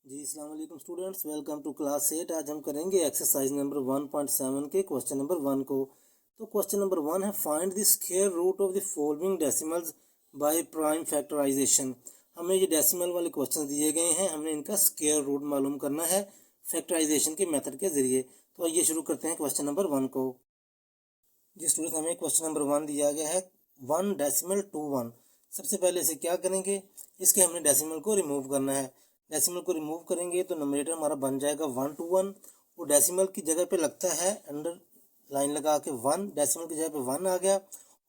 जी अस्सलाम वालेकुम students, welcome to class 8। आज हम करेंगे एक्सरसाइज नंबर 1.7 के क्वेश्चन नंबर 1 को। तो क्वेश्चन नंबर 1 है find the square root of the following decimals by prime factorisation. हमें ये डेसिमल वाले क्वेश्चन दिए गए हैं, हमने इनका स्क्वायर रूट मालूम करना है फैक्टराइजेशन के मेथड के जरिए। तो आइए शुरू करते हैं क्वेश्चन नंबर 1 को। जी स्टूडेंट, हमें क्वेश्चन नंबर 1 दिया गया है 1.21। सबसे पहले इसे क्या करेंगे, इसके हमने डेसिमल को रिमूव करना है। डेसिमल को रिमूव करेंगे तो नंबरेटर हमारा बन जाएगा 1 to 1। वो डेसिमल की जगह पे लगता है अंडर लाइन लगा के 1, डेसिमल की जगह पे 1 आ गया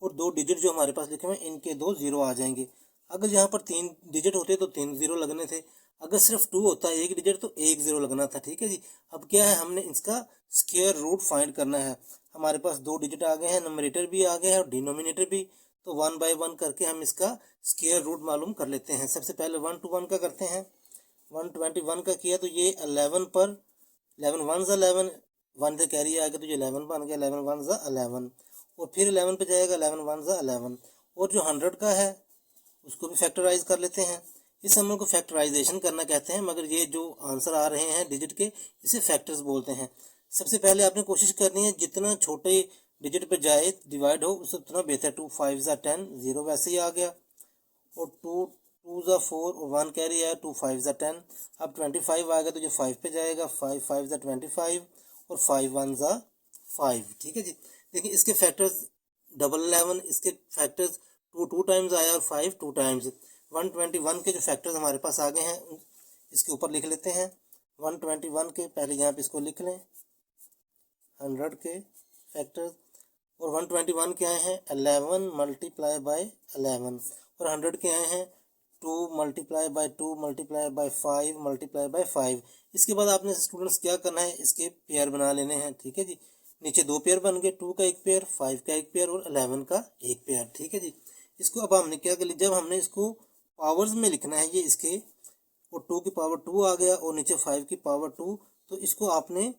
और दो डिजिट जो हमारे पास लिखे हुए हैं इनके दो जीरो आ जाएंगे। अगर यहाँ पर 3 डिजिट होते तो 3 जीरो लगने थे, अगर सिर्फ 2 होता एक डिजिट तो 1 जीरो लगना था। ठीक है जी। अब क्या है, हमने इसका स्क्वायर रूट फाइंड करना है। हमारे पास दो डिजिट आ गए हैं, नंबरेटर भी आ गया है और डिनोमिनेटर भी। तो 1 by 1 करके हम इसका स्क्वायर रूट मालूम कर लेते हैं। सबसे पहले 1 to 1 का करते हैं। 121 का किया तो ये 11 पर 11 वन ज़ा 11, 1 से कैरी आएगा तो ये 11 बन गया, 11 वन ज़ा 11 और फिर 11 पे जाएगा 11 वन ज़ा 11। और जो 100 का है उसको भी फैक्टराइज कर लेते हैं। इस नंबर को फैक्टराइजेशन करना कहते हैं, मगर ये जो आंसर आ रहे हैं डिजिट के इसे फैक्टर्स बोलते हैं। सबसे पहले आपने कोशिश करनी है जितना छोटे डिजिट पे जाए डिवाइड हो उससे उतना बेहतर। 2 5 ज़ा 10, 0 वैसे ही आ गया और 2 2 ज़ा 4 और 1 कैरी आया, 2 5 ज़ा 10। अब 25 आ गया तो ये 5 पे जाएगा, 5 5 ज़ा 25 और 5 1 ज़ा 5। ठीक है जी। देखिए इसके फैक्टर्स डबल 11, इसके फैक्टर्स 2 2 टाइम्स आया और 5 2 टाइम्स। 121 के जो फैक्टर्स हमारे पास आ गए हैं इसके ऊपर लिख लेते हैं। 121 के पहले यहाँ पे इसको लिख लें 100 के फैक्टर्स। और 121 के आए हैं 11 मल्टीप्लाई बाय 11 और 100 के आए हैं 2 multiply by 2 multiply by 5 multiply by 5। इसके बाद आपने स्टूडेंट्स क्या करना है, इसके पेयर बना लेने हैं। ठीक है जी। नीचे दो पेयर बन गए, 2 का एक पेयर, 5 का एक पेयर और 11 का एक पेयर। ठीक है जी। इसको अब हमने क्या कर लिया, जब हमने इसको पावर्स में लिखना है ये इसके, और 2 की पावर 2 आ गया और नीचे 5 की पावर 2, तो इसको आपने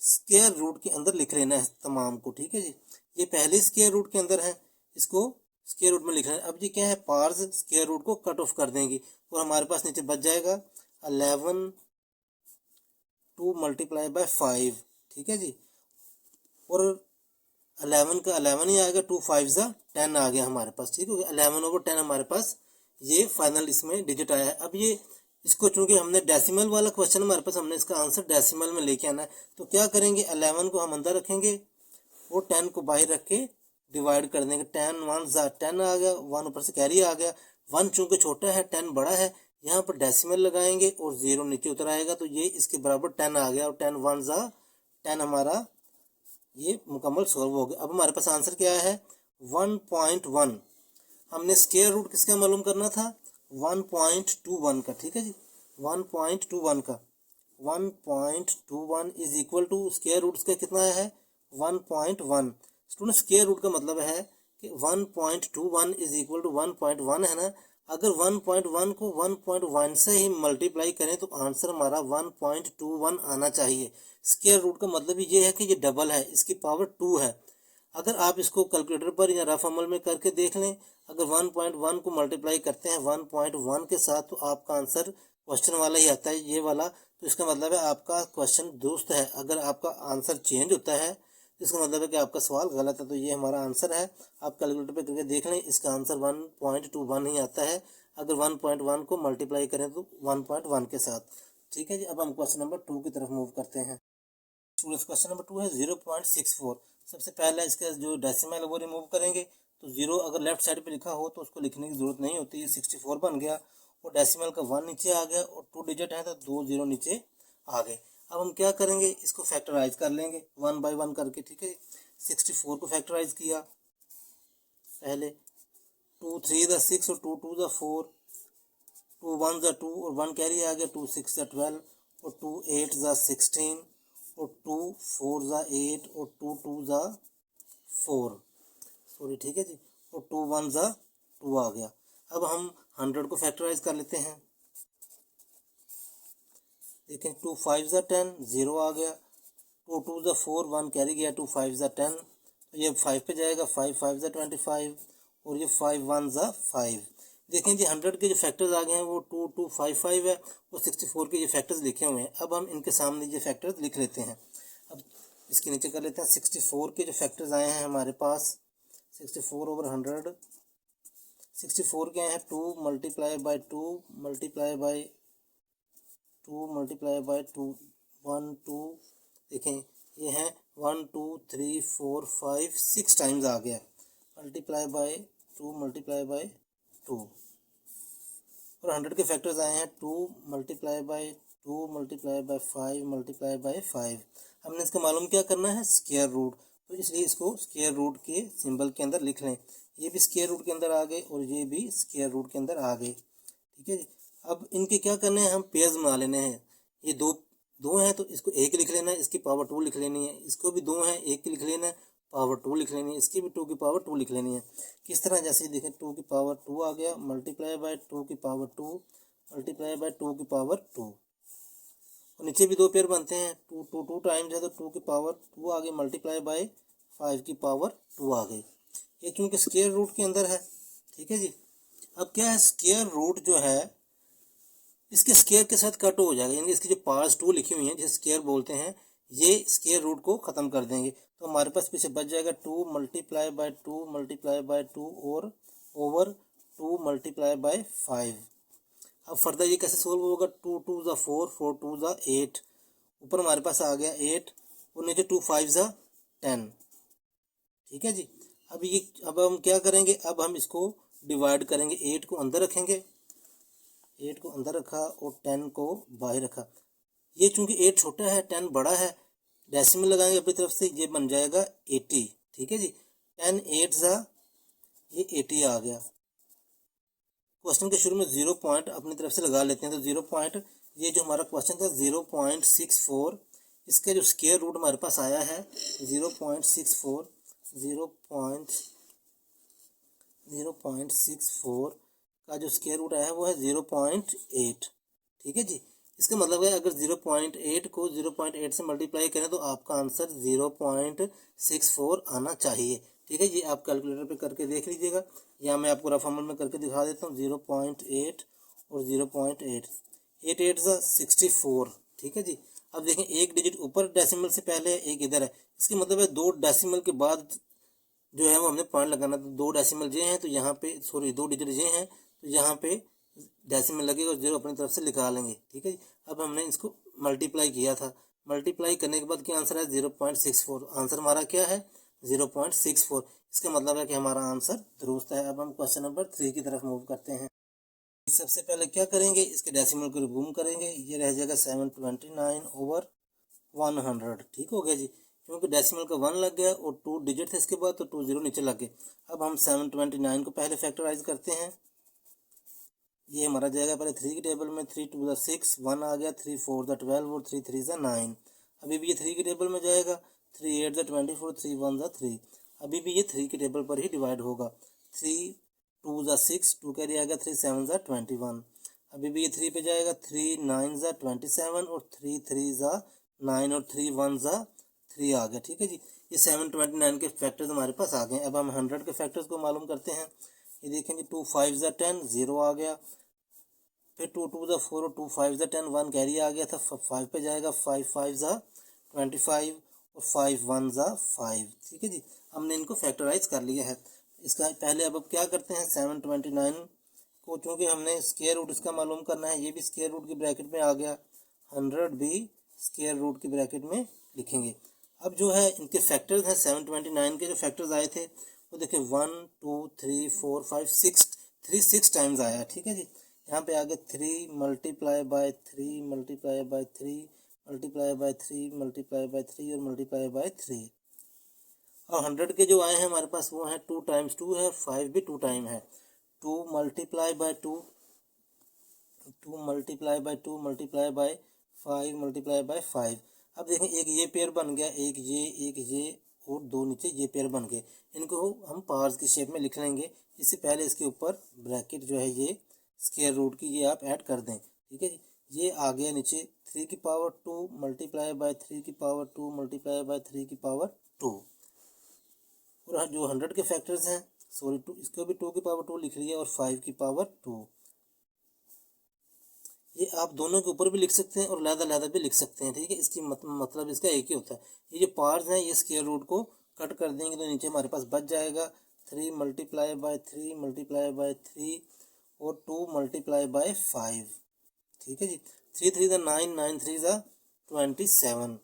स्क्वायर रूट के अंदर लिख लेना है तमाम को। ठीक है जी। ये पहले स्क्वायर रूट के अंदर है, इसको स्क्वायर रूट में लिखना है। अब ये क्या है, पार्स स्क्वायर रूट को कट ऑफ कर देंगी और हमारे पास नीचे बच जाएगा 11 2 मल्टीप्लाई बाय 5। ठीक है जी। और 11 का 11 ही आएगा, 2 5 ज़ा 10 आ गया हमारे पास। ठीक है, 11/10 हमारे पास ये फाइनल इसमें डिजिट आया है। अब ये इसको चूंकि हमने डेसिमल वाला क्वेश्चन हमारे पास, हमने इसका आंसर डेसिमल में लेके आना है। तो क्या करेंगे, 11 को हम अंदर रखेंगे और 10 को बाहर रख के डिवाइड कर देंगे। 10 1 ज़ा 10 आ गया, 1 ऊपर से कैरी आ गया। 1 चूंकि छोटा है 10 बड़ा है, यहाँ पर डेसिमल लगाएंगे और 0 नीचे उतर आएगा तो ये इसके बराबर 10 आ गया और 10 1 ज़ा 10 हमारा ये मुकम्मल सॉल्व हो गया। अब हमारे पास आंसर क्या है 1.1। हमने स्क्वायर रूट किसका मालूम करना था, 1.21 का। ठीक है जी, 1.21 का। 1.21 is equal to square root का कितना है 1.1। स्टूडेंट स्क्वायर रूट का मतलब है कि 1.21 इज इक्वल टू 1.1 है ना। अगर 1.1 को 1.1 से ही मल्टीप्लाई करें तो आंसर हमारा 1.21 आना चाहिए। स्क्वायर रूट का मतलब ये है कि ये डबल है, इसकी पावर 2 है। अगर आप इसको कैलकुलेटर पर या रफ अमल में करके देख लें, अगर 1.1 को मल्टीप्लाई करते हैं 1.1 के साथ तो आपका आंसर क्वेश्चन वाला ही आता है, ये वाला। तो इसका मतलब है आपका क्वेश्चन दुरुस्त है। अगर आपका आंसर चेंज होता है तो इसका मतलब है कि आपका सवाल गलत है। तो ये हमारा आंसर है, आप कैलकुलेटर पे करके देख लें, इसका आंसर 1.21 ही आता है अगर 1.1 को मल्टीप्लाई करें तो 1.1 के साथ। ठीक है जी। अब हम क्वेश्चन नंबर 2 की तरफ मूव करते हैं। क्वेश्चन नंबर 2 है 0.64। सबसे पहले इसका जो डेसिमल है वो रिमूव करेंगे। तो 0 अगर लेफ्ट साइड पे लिखा हो तो उसको लिखने की जरूरत नहीं होती, 64 बन गया और डेसिमल का 1 नीचे आ गया और 2 डिजिट है तो 2 0 नीचे आ गए। अब हम क्या करेंगे, इसको फैक्टराइज कर लेंगे 1 by 1 करके। ठीक है, 64 को फैक्टराइज किया पहले, 2 3 ज़ा 6 और 2 2 ज़ा 4, 2 1 ज़ा 2 और 1 कैरी आ गया, 2 6 ज़ा 12 और 2 8 ज़ा 16 और 2 4 ज़ा 8 और 2 2 ज़ा 4, सॉरी। ठीक है जी। और 2 1 ज़ा 2 आ गया। अब हम 100 को फैक्टराइज कर लेते हैं। देखें 2 5 ज़ा 10, 0 आ गया, 2 2 ज़ा 4, 1 कैरी गया, 2 5 ज़ा 10 तो ये 5 पे जाएगा, 5 5 ज़ा 25 और ये 5 1 ज़ा 5। देखें जी 100 के जो फैक्टर्स आ गए हैं वो 2255 है और 64 के ये फैक्टर्स लिखे हुए हैं। अब हम इनके सामने ये फैक्टर्स लिख लेते हैं। अब इसके नीचे कर लेते हैं 64 के जो फैक्टर्स आए हैं हमारे पास 64 ओवर 100। 64 के हैं 2 multiply by 2 multiply by 2 multiply by 2 1 2। देखें ये हैं 1 2 3 4 5 6 टाइम्स आ गया मल्टीप्लाई बाई 2 मल्टीप्लाई बाई 2। और 100 के फैक्टर्स आए हैं 2 multiply by 2 multiply by 5 multiply by 5। हमने इसका मालूम क्या करना है स्क्वायर रूट, तो इसलिए इसको स्क्वायर रूट के सिंबल के अंदर लिख लें। ये भी स्क्वायर रूट के अंदर आ गए और ये भी स्क्वायर रूट के अंदर आ गए। ठीक है जी। अब इनके क्या करने हैं हम पेयर्स बना लेने हैं। ये दो हैं तो इसको एक लिख लेना है, इसकी पावर 2 लिख लेनी है। इसको भी 2 हैं एक की लिख लेना है, पावर 2 लिख लेनी है। इसकी भी 2 की पावर 2 लिख लेनी है। किस तरह, जैसे देखें 2 की पावर 2 आ गया मल्टीप्लाई बाय 2 की पावर 2 मल्टीप्लाई बाय 2 की पावर 2। और नीचे भी दो पेयर बनते हैं 2 टाइम्स है तो 2 की पावर 2 आ गई मल्टीप्लाई बाय 5 की पावर 2 आ गई। ये चूँकि स्क्वायर रूट के अंदर है। ठीक है जी। अब क्या है स्क्वायर रूट जो है इसके स्क्वायर के साथ कट हो जाएगा, यानी इसकी जो पार्ट्स 2 लिखी हुई हैं जिसे स्क्वायर बोलते हैं ये स्क्वायर रूट को ख़त्म कर देंगे। तो हमारे पास पीछे बच जाएगा 2 मल्टीप्लाई बाय 2 मल्टीप्लाई बाय 2 और ओवर 2 मल्टीप्लाई बाय 5। अब फर्दर ये कैसे सोल्व होगा 2 2 ज़ा 4 4 2 ज़ा 8। ऊपर हमारे पास आ गया 8 और नीचे 2 5 ज़ा 10। ठीक है जी। अब हम क्या करेंगे, अब हम इसको डिवाइड करेंगे। 8 को अंदर रखेंगे, 8 को अंदर रखा और 10 को बाहर रखा। ये चूंकि 8 छोटा है 10 बड़ा है, डेसिमल लगाएंगे अपनी तरफ से, ये बन जाएगा 80। ठीक है जी। 10 8 ज़ा ये 80 आ गया। क्वेश्चन के शुरू में 0 पॉइंट अपनी तरफ से लगा लेते हैं। तो 0 पॉइंट, ये जो हमारा क्वेश्चन था 0.64, इसका जो स्क्वायर रूट हमारे पास आया है 0.64 का जो स्क्वायर रूट आया है वो है 0.8। ठीक है जी। इसका मतलब है अगर 0.8 को 0.8 से मल्टीप्लाई करें तो आपका आंसर 0.64 आना चाहिए। ठीक है, ये आप कैलकुलेटर पे करके देख लीजिएगा, या मैं आपको रफ अमल में करके दिखा देता हूँ। 0.8 और 0.8, 8 8 64। ठीक है जी। अब देखें एक डिजिट ऊपर डेसिमल से पहले है, एक इधर है। इसका मतलब है 2 डेसिमल के बाद जो है वो हमने पॉइंट लगाना। तो 2 डेसिमल ये हैं तो यहाँ पे, सॉरी 2 डिजिट ये हैं तो यहाँ पे डेसिमल लगेगा और 0 अपनी तरफ से लिखा लेंगे। ठीक है जी। अब हमने इसको मल्टीप्लाई किया था, मल्टीप्लाई करने के बाद क्या आंसर है 0.64। आंसर हमारा क्या है 0.64। इसका मतलब है कि हमारा आंसर दुरुस्त है। अब हम क्वेश्चन नंबर 3 की तरफ मूव करते हैं। सबसे पहले क्या करेंगे, इसके डेसिमल को रिमूव करेंगे। ये रह जाएगा 729 ओवर 100। ठीक हो गया जी, क्योंकि डेसिमल का 1 लग गया और 2 डिजिट थे इसके बाद, तो 2 0 नीचे लग गए। अब हम 729 को पहले फैक्टराइज करते हैं। ये हमारा जाएगा पहले 3 की टेबल में, 3 2 6, 1 आ गया, 3 4 12 और 3 3 9। अभी भी ये 3 की टेबल में जाएगा, 3 8 24, 3 1 3। अभी भी ये 3 की टेबल पर ही डिवाइड होगा। 3 2 6, 2 कैरी आ गया, 3 7 21। अभी भी ये 3 पे जाएगा, 3 9 27 और 3 3 9 और 3 1 3 आ गया। ठीक है जी। ये 729 के फैक्टर्स हमारे पास आ गए। अब हम 100 के फैक्टर्स को मालूम करते हैं। ये देखेंगे 2 5 10, 0 आ गया। फिर 2 2 4 और 2 5 10, 1 कैरी आ गया था, 5 पे जाएगा, 5 5 25 और 5 1 5। ठीक है जी। हमने इनको फैक्टराइज कर लिया है। इसका पहले अब क्या करते हैं 729 को, चूँकि हमने स्क्वायर रूट इसका मालूम करना है, ये भी स्क्वायर रूट की ब्रैकेट में आ गया, 100 भी स्क्वायर रूट की ब्रैकेट में लिखेंगे। अब जो है इनके फैक्टर्स हैं 729 के जो फैक्टर्स आए थे वो देखिए 1 2 3 4 5 6 टाइम्स आया। ठीक है जी। यहाँ पे आगे 3 multiply by 3 multiply by 3 multiply by 3 multiply by 3 और मल्टीप्लाई बाय 3। और 100 के जो आए हैं हमारे पास वो हैं 2 टाइम्स 2 है, 5 भी 2 टाइम है। 2 multiply by 2, 2 multiply by 2 multiply by 5 multiply by 5। अब देखें एक ये पेयर बन गया, एक ये और 2 नीचे ये पेयर बन गए। इनको हम पावर्स की शेप में लिख लेंगे। इससे पहले इसके ऊपर ब्रैकेट जो है ये स्क्वायर रूट की ये आप ऐड कर दें। ठीक है जी। ये आ गया नीचे 3 की पावर 2 मल्टीप्लाई बाय 3 की पावर 2 मल्टीप्लाई बाय 3 की पावर 2। और जो 100 के फैक्टर्स हैं सॉरी टू, इसको भी 2 की पावर 2 लिख लिया और 5 की पावर 2। ये आप दोनों के ऊपर भी लिख सकते हैं और लहदा भी लिख सकते हैं, ठीक है। इसकी मतलब इसका एक ही होता है। ये जो पार्ट्स हैं ये स्क्वायर रूट को कट कर देंगे तो नीचे हमारे पास बच जाएगा 3 मल्टीप्लाई बाय 3 मल्टीप्लाई बाय 3 और 2 मल्टीप्लाई बाय 5, ठीक है जी। 3 3 ज़ा 9, 9 3 ज़ा 27,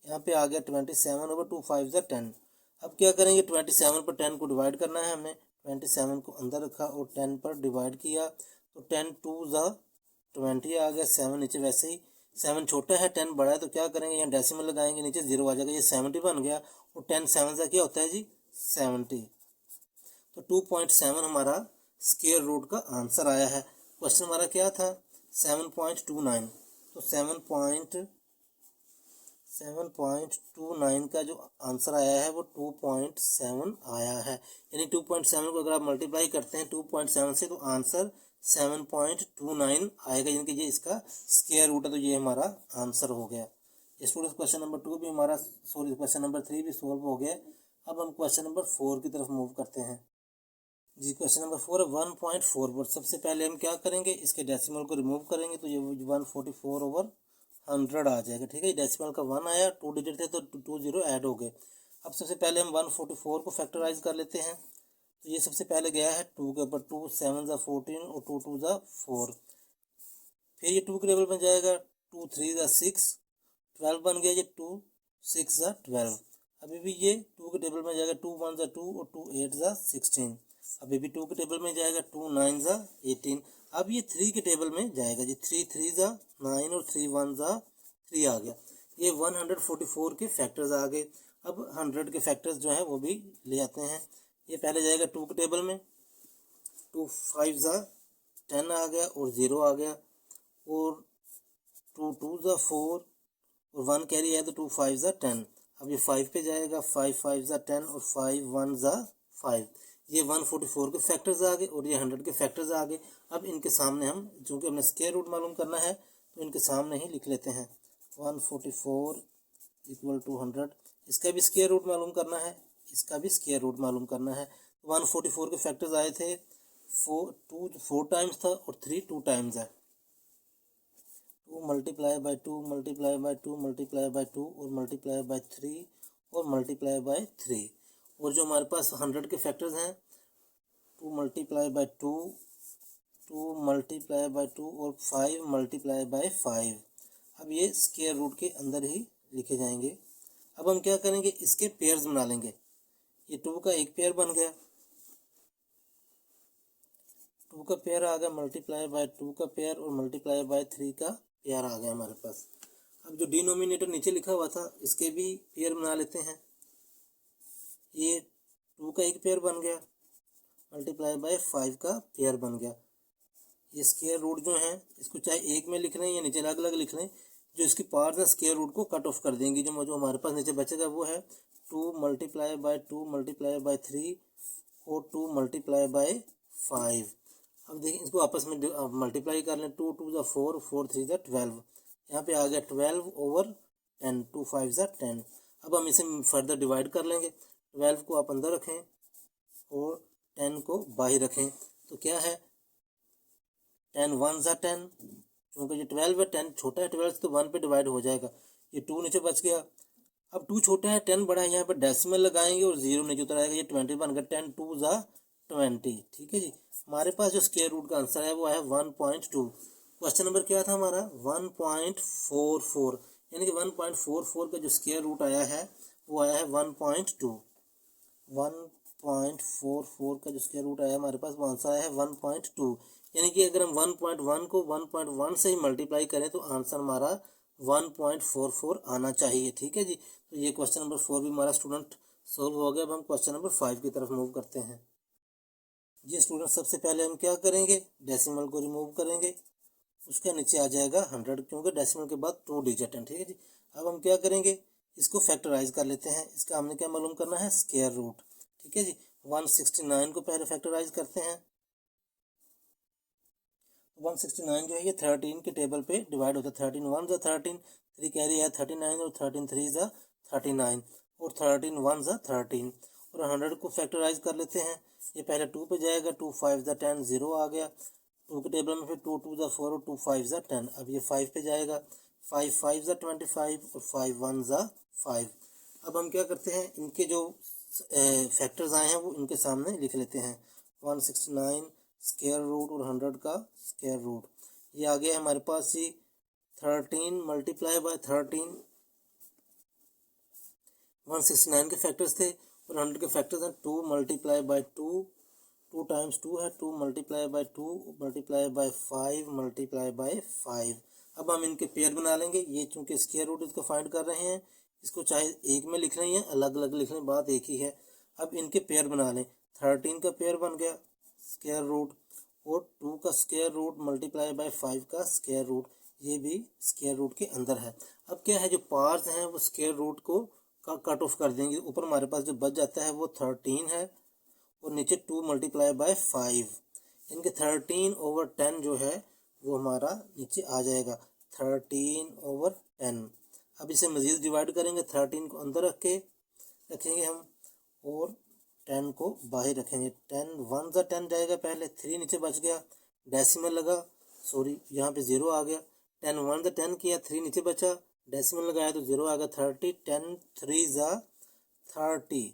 यहाँ पे आ गया 27 ओवर 2 5 ज़ा 10। अब क्या करेंगे, 27 पर 10 को डिवाइड करना है हमें। 27 को अंदर रखा और 10 पर डिवाइड किया तो 10 2 ज़ा 20 आ गया। 7 नीचे वैसे ही, 7 छोटा है 10 बड़ा है तो क्या करेंगे, यहाँ डेसिमल लगाएंगे, नीचे 0 आ जाएगा, ये 70 बन गया। और 10 7 ज़ा क्या होता है जी 70। तो 2.7 हमारा स्क्वायर रूट का आंसर आया है। क्वेश्चन हमारा क्या था 7.29, तो 7.29 का जो आंसर आया है वो 2.7 आया है। यानी 2.7 को अगर आप मल्टीप्लाई करते हैं 2.7 से तो आंसर 7.29 आएगा, यानी कि ये इसका स्क्वायर रूट है, तो ये हमारा आंसर हो गया। स्टूडेंट्स क्वेश्चन नंबर 2 भी हमारा, सॉरी क्वेश्चन नंबर 3 भी सोल्व हो गया। अब हम क्वेश्चन नंबर 4 की तरफ मूव करते हैं जी। क्वेश्चन नंबर 4 है 1.44। सबसे पहले हम क्या करेंगे, इसके डेसिमल को रिमूव करेंगे तो ये 144 ओवर 100 आ जाएगा, ठीक है। डेसिमल का 1 आया, 2 डिजिट थे तो 2 0 ऐड हो गए। अब सबसे पहले हम 144 को फैक्टराइज कर लेते हैं। तो ये सबसे पहले गया है 2 के ऊपर, 2 7 ज़ा 14 और 2 2 ज़ा 4। फिर ये 2 के टेबल में जाएगा, 2 3 ज़ा 6, 12 बन गया। ये 2 6 ज़ा 12। अभी भी ये 2 के टेबल में जाएगा, 2 1 ज़ा 2 और 2 8 ज़ा 16। अभी भी 2 के टेबल में जाएगा, 2 9 ज़ा 18। अब ये 3 के टेबल में जाएगा जी, 3 3 ज़ा 9 और 3 1 ज़ा 3 आ गया। ये 144 के फैक्टर्स आ गए। अब 100 के फैक्टर्स जो है वो भी ले आते हैं। ये पहले जाएगा 2 के टेबल में, 2 5 ज़ा 10 आ गया और 0 आ गया। और 2 2 ज़ा 4 और 1 कैरी है तो 2 5 ज़ा 10। अब ये 5 पे जाएगा, 5 5 ज़ा 10 और 5 1 ज़ा 5। ये 144 के फैक्टर्स आ गए और ये 100 के फैक्टर्स आ गए। अब इनके सामने हम, चूँकि हमने स्क्वायर रूट मालूम करना है तो इनके सामने ही लिख लेते हैं 144 इक्वल टू 100। इसका भी स्क्वायर रूट मालूम करना है, इसका भी स्क्वायर रूट मालूम करना है। 144 के फैक्टर्स आए थे 4 टाइम्स था और 3 2 टाइम्स है। 2 multiply by 2 multiply by 2 multiply by 2 और मल्टीप्लाई बाय 3 और मल्टीप्लाई बाय 3। और जो हमारे पास 100 के फैक्टर्स हैं 2 मल्टीप्लाई बाय 2, 2 मल्टीप्लाई बाय 2 और 5 मल्टीप्लाई बाय 5। अब ये स्क्वायर रूट के अंदर ही लिखे जाएंगे। अब हम क्या करेंगे, इसके पेयर्स बना लेंगे। ये 2 का एक पेयर बन गया, 2 का पेयर आ गया, मल्टीप्लाई बाय 2 का पेयर और मल्टीप्लाई बाय 3 का पेयर आ गया हमारे पास। अब जो डिनोमिनेटर नीचे लिखा हुआ था इसके भी पेयर बना लेते हैं। ये 2 का एक पेयर बन गया, मल्टीप्लाई बाय 5 का पेयर बन गया। ये स्क्वायर रूट जो है इसको चाहे एक में लिख लें या नीचे अलग अलग लिख लें, जो इसकी पार्ट्स हैं स्क्वायर रूट को कट ऑफ कर देंगी। जो हमारे पास नीचे बचेगा वो है 2 मल्टीप्लाई बाय 2 मल्टीप्लाई बाय 3 और 2 मल्टीप्लाई बाय 5। अब देखिए इसको आपस में मल्टीप्लाई कर लें, 2 2 ज़ा 4, 4 3 ज़ा 12। यहाँ पे आ गया 12 ओवर 10, 2 5 ज़ा 10। अब हम इसे फर्दर डिवाइड कर लेंगे, 12 को आप अंदर रखें और 10 को बाहर रखें तो क्या है 10 1 ज़ा 10। क्योंकि ये 12 है, 10 छोटा है 12 से तो 1 पे डिवाइड हो जाएगा। ये 2 नीचे बच गया। अब 2 छोटा है 10 बड़ा है, यहाँ पर डेसिमल लगाएंगे और 0 नीचे उतर आएगा। ये 20 बन गया, 10 2 ज़ा 20, ठीक है जी। हमारे पास जो स्क्वायर रूट का आंसर है वो है 1.2। क्वेश्चन नंबर क्या था हमारा 1.44, यानी कि 1.44 का जो स्क्वायर रूट आया है वो आया है 1.2। 1.44 का जो स्क्वायर रूट आया हमारे पास वो आंसर आया है 1.2। यानी कि अगर हम 1.1 को 1.1 से ही मल्टीप्लाई करें तो आंसर हमारा 1.44 आना चाहिए, ठीक है जी। तो ये क्वेश्चन नंबर 4 भी हमारा स्टूडेंट सोल्व हो गया। अब हम क्वेश्चन नंबर 5 की तरफ मूव करते हैं जी। स्टूडेंट सबसे पहले हम क्या करेंगे, डेसिमल को रिमूव करेंगे, उसके नीचे आ जाएगा 100, क्योंकि डेसिमल के बाद 2 डिजिट हैं, ठीक है जी। अब हम क्या करेंगे, इसको फैक्टराइज कर लेते हैं। इसका हमने क्या मालूम करना है, स्क्वायर रूट, ठीक है जी। 169 को पहले फैक्टराइज करते हैं। 169 जो है ये 13 के टेबल पे डिवाइड होता है। 13 1 ज़ा 13, 3 कैरी है 39 और 13 3 ज़ा 39 और 13 1 ज़ा 13। और 100 को फैक्टराइज कर लेते हैं। ये पहले 2 पे जाएगा, 2 5 ज़ा 10, 0 आ गया 2 के टेबल में, फिर 2 2 ज़ा 4 और 2 5 ज़ा 10। अब ये 5 पे जाएगा, 5 5 ज़ा 25 और 5 1 ज़ा 5। अब हम क्या करते हैं, इनके जो फैक्टर्स आए हैं वो इनके सामने लिख लेते हैं। 169 स्क्वायर रूट और 100 का स्क्वायर रूट, ये आ गया हमारे पास जी 13 मल्टीप्लाई बाय 13। 169 के फैक्टर्स थे और 100 के फैक्टर्स हैं 2 मल्टीप्लाई बाय 2, 2 टाइम्स 2 है, 2 multiply by 2 multiply by 5 multiply by 5। अब हम इनके पेयर बना लेंगे। ये चूंकि स्क्वायर रूट इसको फाइंड कर रहे हैं, इसको चाहे एक में लिख लें या अलग अलग लिख लें, बात एक ही है। अब इनके पेयर बना लें। 13 का पेयर बन गया स्क्वायर रूट, और 2 का स्क्वायर रूट मल्टीप्लाई बाय 5 का स्क्वायर रूट, ये भी स्क्वायर रूट के अंदर है। अब क्या है, जो पार्ट्स हैं वो स्क्वायर रूट को कट ऑफ कर देंगे। ऊपर हमारे पास जो बच जाता है वो 13 है और नीचे 2 मल्टीप्लाई बाय 5। इनके 13/10 जो है वो हमारा नीचे आ जाएगा 13/10। अब इसे मज़ीद डिवाइड करेंगे, 13 को अंदर रखेंगे हम और 10 को बाहर रखेंगे। 10 1 ज़ा 10 जाएगा, पहले 3 नीचे बच गया, डेसिमल लगा, सॉरी यहाँ पे 0 आ गया। 10 1 ज़ा 10 किया, 3 नीचे बचा, डेसिमल लगाया तो 0 आ गया। 30 10 3 ज़ा 30,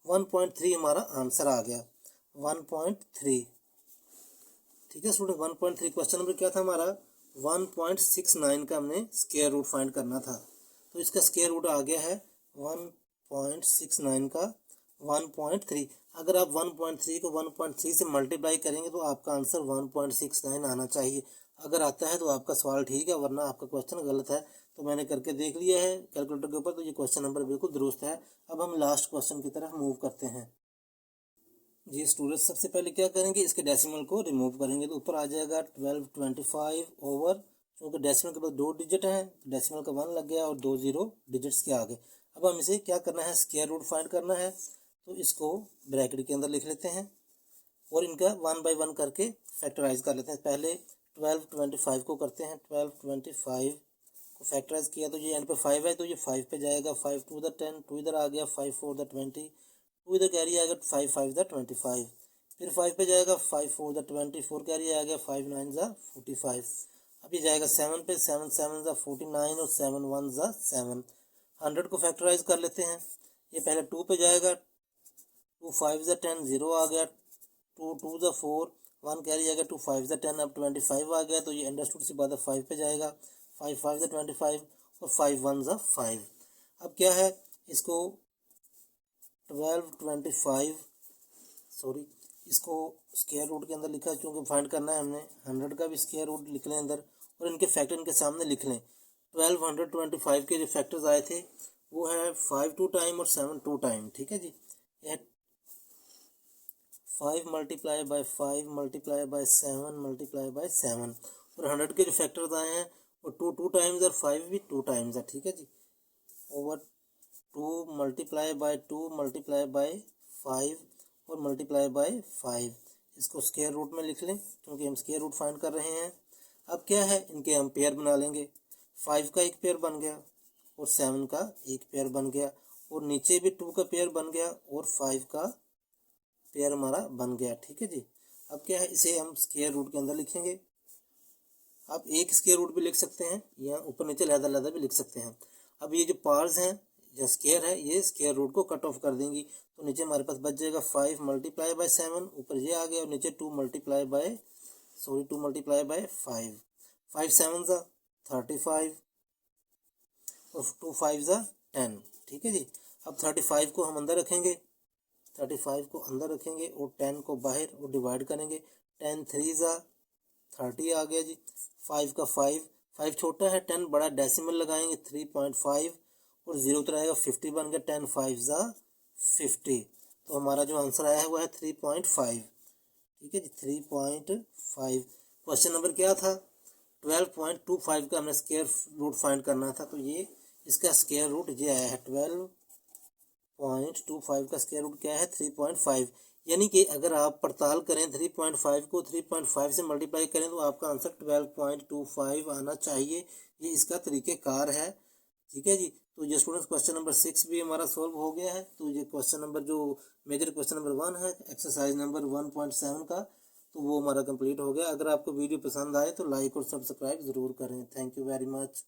1.3 हमारा आंसर आ गया, 1.3। ठीक है स्टूडेंट, 1.3। क्वेश्चन नंबर क्या था हमारा, 1.69 का हमने स्क्वायर रूट फाइंड करना था, तो इसका स्क्वायर रूट आ गया है 1.69 का 1.3। अगर आप 1.3 को 1.3 से मल्टीप्लाई करेंगे तो आपका आंसर 1.69 आना चाहिए। अगर आता है तो आपका सवाल ठीक है, वरना आपका क्वेश्चन गलत है। तो मैंने करके देख लिया है कैलकुलेटर के ऊपर, तो ये क्वेश्चन नंबर बिल्कुल दुरुस्त है। अब हम लास्ट क्वेश्चन की तरफ मूव करते हैं। जी स्टूडेंट, सबसे पहले क्या करेंगे, इसके डेसिमल को रिमूव करेंगे, तो ऊपर आ जाएगा 1225 ओवर, क्योंकि डेसिमल के पास 2 डिजिट हैं, डेसिमल का 1 लग गया और 2 0 डिजिट्स के आगे। अब हम इसे क्या करना है, स्क्वायर रूट फाइंड करना है, तो इसको ब्रैकेट के अंदर लिख लेते हैं और इनका 1 बाय 1 करके फैक्टराइज कर लेते हैं। पहले 1225 को करते हैं, 1225 को फैक्टराइज किया तो ये एंड पे 5 है, तो ये 5 पे जाएगा, 5 2 ज़ा 10, 2 इधर आ गया, 5 4 ज़ा 20, 2 इधर कैरी आएगा, 5 5 ज़ा 25, फिर 5 पे जाएगा, 5 4 ज़ा 20, 4 कैरी आ गया, 5 9 ज़ा 45। अब ये जाएगा 7 पे, 7 7 ज़ा 49 और 7 1 ज़ा 7। 100 को फैक्टराइज कर लेते हैं। ये पहले 2 पे जाएगा, 2 5 ज़ा 10, 0 आ गया, 2 2 ज़ा 4, 1 कैरी आ गया, 2 5 ज़ा 10, अब 25 आ गया, तो ये अंडरस्टूड सी बात है 5 पे जाएगा, 5 5 ज़ा 25 और 5 1 ज़ा 5। अब क्या है, इसको 1225 सॉरी इसको स्क्वायर रूट के अंदर लिखा है, क्योंकि फाइंड करना है हमने। 100 का भी स्क्वायर रूट लिख लें अंदर और इनके फैक्टर इनके सामने लिख लें। 1225 के जो फैक्टर्स आए थे वो है 5 2 टाइम और 7 2 टाइम। ठीक है जी, यह 5 multiply by 5 multiply by 7 multiply by 7। और 100 के जो फैक्टर्स आए हैं वो 2 2 टाइम्स और 5 भी 2 टाइम्स है। ठीक है जी, over 2 multiply by 2 multiply by 5 और मल्टीप्लाई बाय 5। इसको स्क्वायर रूट में लिख लें, क्योंकि हम स्क्वायर रूट फाइंड कर रहे हैं। अब क्या है, इनके हम पेयर बना लेंगे। 5 का एक पेयर बन गया और 7 का एक पेयर बन गया, और नीचे भी 2 का पेयर बन गया और 5 का पेयर हमारा बन गया। ठीक है जी, अब क्या है, इसे हम स्क्वायर रूट के अंदर लिखेंगे। आप एक स्क्वायर रूट भी लिख सकते हैं या ऊपर नीचे लहदा लहदा भी लिख सकते हैं। अब ये जो पार्ट्स हैं या स्क्वायर है, ये स्क्वायर रूट को कट ऑफ कर देंगी, तो नीचे हमारे पास बच जाएगा 5 मल्टीप्लाई बाय 7, ऊपर ये आ गया, और नीचे 2 मल्टीप्लाई बाय 5। 5 7 ज़ा 35 और 2 5 ज़ा 10। ठीक है जी, अब 35 को हम अंदर रखेंगे, 35 को अंदर रखेंगे और 10 को बाहर और डिवाइड करेंगे। 10 3 ज़ा 30 आ गया जी। 5 का 5 छोटा है, 10 बड़ा, डेसिमल लगाएंगे 3.5 और 0 उतर आएगा, 50 बन गया, 10 5 ज़ा 50। तो हमारा जो आंसर आया हुआ है 3.5। ठीक है जी, 3.5। क्वेश्चन नंबर क्या था, 12.25 का हमें स्क्वायर रूट फाइंड करना था, तो ये इसका स्क्वायर रूट ये आया है 12.25 का स्क्वायर रूट क्या है 3.5। यानी कि अगर आप पड़ताल करें 3.5 को 3.5 से मल्टीप्लाई करें तो आपका आंसर 12.25 आना चाहिए। ये इसका तरीक़ेकार है। ठीक है जी। तो ये स्टूडेंट्स क्वेश्चन नंबर 6 भी हमारा सॉल्व हो गया है। तो ये क्वेश्चन नंबर जो मेजर क्वेश्चन नंबर 1 है एक्सरसाइज नंबर 1.7 का, तो वो हमारा कंप्लीट हो गया। अगर आपको वीडियो पसंद आए तो लाइक और सब्सक्राइब ज़रूर करें। Thank you very much.